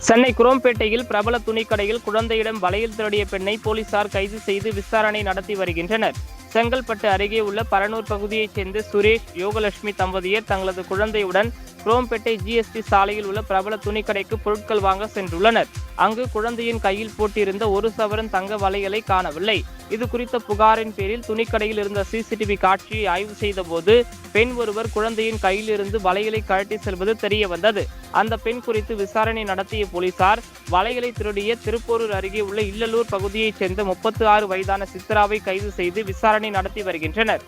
சென்னை குரோம்பேட்டையில் பிரபல துணிக்கடையில் குழந்தையிடம் வளையல் திருடிய பெண்ணை போலீசார் கைது செய்து விசாரணை நடத்தி வருகின்றனர். செங்கல்பட்டு அருகே உள்ள பரனூர் பகுதியைச் சேர்ந்த சுரேஷ், யோகலட்சுமி தம்பதியர் தங்களது குழந்தையுடன் குரோம்பேட்டை ஜிஎஸ்டி சாலையில் உள்ள பிரபல துணிக்கடைக்கு பொருட்கள் வாங்க சென்றுள்ளனர். அங்கு குழந்தையின் கையில் போட்டிருந்த 1 சவரன் தங்க வளையலை காணவில்லை. இது குறித்த புகாரின் பேரில் துணிக்கடையில் இருந்த சிசிடிவி காட்சியை ஆய்வு செய்த போது பெண் ஒருவர் குழந்தையின் கையில் இருந்து வளையலை கழட்டி செல்வது தெரிய வந்தது. அந்த பெண் குறித்து விசாரணை நடத்திய போலீசார் வளையலை திருடிய திருப்போரூர் அருகே உள்ள இல்லலூர் பகுதியைச் சேர்ந்த 36 வயதான சித்ராவை கைது செய்து விசாரணை நடத்தி வருகின்றனர்.